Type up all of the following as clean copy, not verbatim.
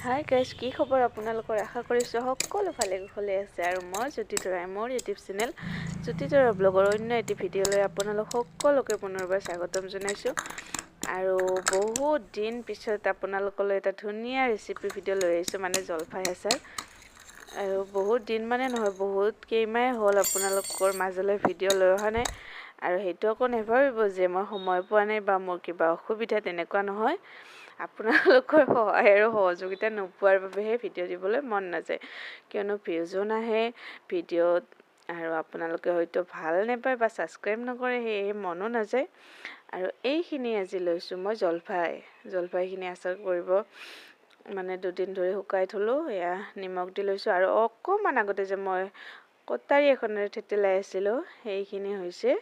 Hi guys, কি খবৰ আপোনালোকৰ? আশা কৰিছোঁ সকলো ভালে কুশলে আছে। আৰু মই জ্যোতি তৰাই, মোৰ ইউটিউব চেনেল জ্যোতি তৰা ব্লগৰ অন্য এটি ভিডিঅ'লৈ আপোনালোক সকলোকে পুনৰবাৰ স্বাগতম জনাইছোঁ। আৰু বহুত দিন পিছত আপোনালোকলৈ এটা ধুনীয়া ৰেচিপি ভিডিঅ' লৈ আহিছোঁ, মানে জলফাই আচাৰ। আৰু বহুত দিন মানে নহয়, বহুত কেইমাহে হ'ল আপোনালোকৰ মাজলৈ ভিডিঅ' লৈ অহা নাই। আৰু সেইটো আকৌ নেভাবিব যে মই সময় পোৱা নাই বা মোৰ কিবা অসুবিধা, তেনেকুৱা নহয়। আপোনালোকৰ সহায় আৰু সহযোগিতা নোপোৱাৰ বাবেহে ভিডিঅ' দিবলৈ মন নাযায়, কিয়নো ভিউজো নাহে ভিডিঅ'ত, আৰু আপোনালোকে হয়তো ভাল নাপায় বা ছাবস্ক্ৰাইব নকৰে, সেয়েহে মনো নাযায়। আৰু এইখিনি আজি লৈছোঁ মই জলফাইখিনি আচাৰ কৰিব, মানে 2 দিন ধৰি শুকাই থলোঁ। এয়া নিমখ দি লৈছোঁ। আৰু অকণমান আগতে যে মই কটাৰী এখনেৰে থেতেলাই আছিলোঁ, সেইখিনি হৈছে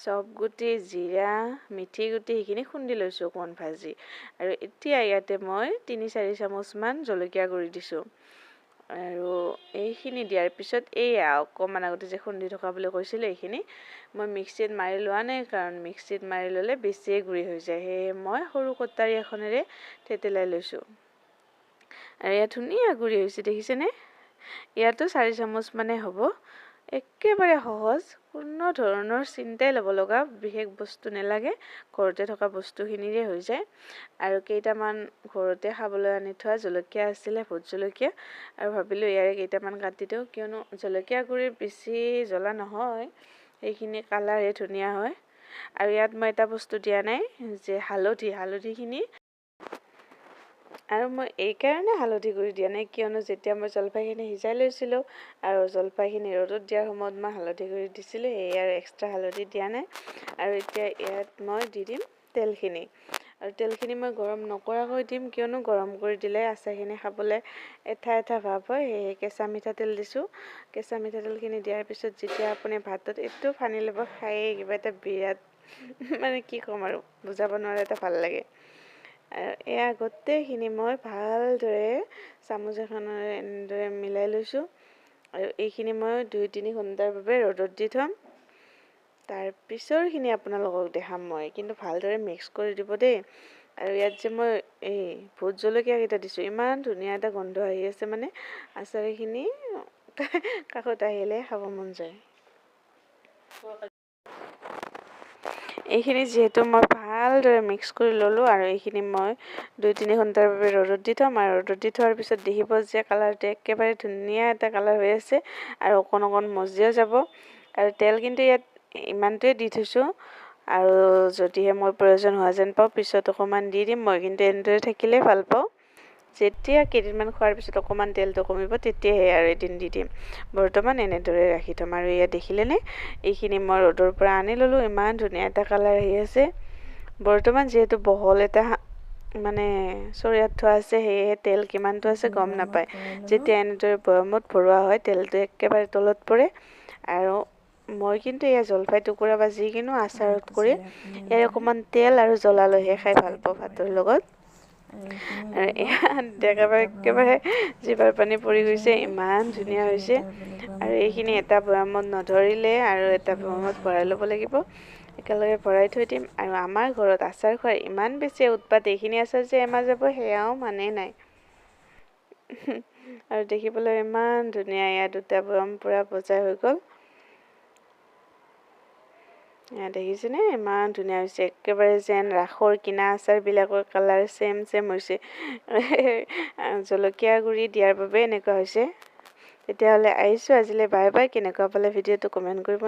চব গুটি, জিৰা, মিঠি গুটি, সেইখিনি খুন্দি লৈছোঁ অকণমান ভাজি। আৰু এতিয়া ইয়াতে মই 3-4 চামুচমান জলকীয়া গুড়ি দিছোঁ। আৰু এইখিনি দিয়াৰ পিছত এয়া অকণমান আগতে যে খুন্দি থকা বুলি কৈছিলোঁ, এইখিনি মই মিক্সিত মাৰি লোৱা নাই, কাৰণ মিক্সিত মাৰি ল'লে বেছিয়ে গুড়ি হৈ যায়। সেয়ে মই সৰু কটাৰী এখনেৰে থেতেলাই লৈছোঁ। আৰু ইয়াত ধুনীয়া গুড়ি হৈছে, দেখিছেনে? ইয়াতো 4 চামুচ মানে হ'ব। একেবাৰে সহজ, কোনো ধৰণৰ চিন্তাই ল'ব লগা বিশেষ বস্তু নালাগে, ঘৰতে থকা বস্তুখিনিৰে হৈ যায়। আৰু কেইটামান ঘৰতে খাবলৈ আনি থোৱা জলকীয়া আছিলে, ভোট জলকীয়া, আৰু ভাবিলোঁ ইয়াৰে কেইটামান কাটি দিওঁ, কিয়নো জলকীয়া গুড়িৰ বেছি জ্বলা নহয়, সেইখিনি কালাৰহে ধুনীয়া হয়। আৰু ইয়াত মই এটা বস্তু দিয়া নাই, যে হালধিখিনি, আৰু মই এইকাৰণে হালধি গুড়ি দিয়া নাই, কিয়নো যেতিয়া মই জলফাইখিনি সিজাই লৈছিলোঁ আৰু জলফাইখিনি ৰ'দত দিয়াৰ সময়ত মই হালধি গুড়ি দিছিলোঁ, সেয়ে আৰু এক্সট্ৰা হালধি দিয়া নাই। আৰু এতিয়া ইয়াত মই দি দিম তেলখিনি। আৰু তেলখিনি মই গৰম নকৰাকৈ দিম, কিয়নো গৰম কৰি দিলে আচাৰখিনি খাবলৈ এঠা ভাৱ হয়, সেয়ে কেঁচা মিঠাতেল দিছোঁ। কেঁচা মিঠাতেলখিনি দিয়াৰ পিছত যেতিয়া আপুনি ভাতত এইটো সানি ল'ব, খায়েই কিবা এটা বিৰাট মানে কি ক'ম আৰু, বুজাব নোৱাৰা এটা ভাল লাগে। আৰু এয়া গোটেইখিনি মই ভালদৰে চামুচ এখনেৰে এনেদৰে মিলাই লৈছোঁ। আৰু এইখিনি মই 2-3 ঘণ্টাৰ বাবে ৰ'দত দি থ'ম। তাৰ পিছৰখিনি আপোনালোকক দেখাম মই, কিন্তু ভালদৰে মিক্স কৰি দিব দেই। আৰু ইয়াত যে মই এই ভোট জলকীয়াকেইটা দিছোঁ, ইমান ধুনীয়া এটা গোন্ধ আহি আছে, মানে আচাৰখিনি কাষত আহিলে খাব মন যায়। এইখিনি যিহেতু মই ভালদৰে মিক্স কৰি ল'লোঁ, আৰু এইখিনি মই 2-3 ঘণ্টাৰ বাবে ৰ'দত দি থ'ম। আৰু ৰ'দত দি থোৱাৰ পিছত দেখিব যে কালাৰটো একেবাৰে ধুনীয়া এটা কালাৰ হৈ আছে, আৰু অকণ মজিও যাব। আৰু তেল কিন্তু ইয়াত ইমানটোৱে দি থৈছোঁ, আৰু যদিহে মই প্ৰয়োজন হোৱা যেন পাওঁ পিছত অকণমান দি দিম। মই কিন্তু এনেদৰে থাকিলে ভাল পাওঁ, যেতিয়া কেইদিনমান খোৱাৰ পিছত অকণমান তেলটো কমিব, তেতিয়াহে আৰু এদিন দি দিম। বৰ্তমান এনেদৰে ৰাখি থ'ম। আৰু ইয়াত দেখিলেনে, এইখিনি মই ৰ'দৰ পৰা আনি ল'লোঁ, ইমান ধুনীয়া এটা কালাৰ আহি আছে। বৰ্তমান যিহেতু বহল এটা মানে চৰিয়াত থোৱা আছে, সেয়েহে তেল কিমানটো আছে গম নাপায়। যেতিয়া এনেদৰে বৈয়ামত ভৰোৱা হয়, তেলটো একেবাৰে তলত পৰে। আৰু মই কিন্তু এয়া জলফাই টুকুৰা বা যিকোনো আচাৰত কৰি ইয়াৰ অকণমান তেল আৰু জ্বলা লৈহে খাই ভাল পাওঁ ভাতৰ লগত। আৰু একেবাৰে জিভাৰ পানী পৰি গৈছে, ইমান ধুনীয়া হৈছে। আৰু এইখিনি এটা বৈয়ামত নধৰিলে আৰু এটা বৈয়ামত ভৰাই ল'ব লাগিব, একেলগে ভৰাই থৈ দিম। আৰু আমাৰ ঘৰত আচাৰ খোৱাৰ ইমান বেছি উৎপাত, এইখিনি আচাৰ যে এমাহ যাব সেয়াও মানে নাই। আৰু দেখিবলৈ ইমান ধুনীয়া, ইয়াত 2টা বৈয়াম পূৰা বজাই হৈ গ'ল। দেখিছেনে, ইমান ধুনীয়া হৈছে, একেবাৰে যেন ৰাসৰ কিনা আচাৰবিলাকৰ কালাৰ ছেম হৈছে। জলকীয়া গুড়ি দিয়াৰ বাবে এনেকুৱা হৈছে। তেতিয়াহ'লে আহিছোঁ আজিলৈ, বাই বাই। কেনেকুৱা পালে ভিডিঅ'টো কমেণ্ট কৰিব।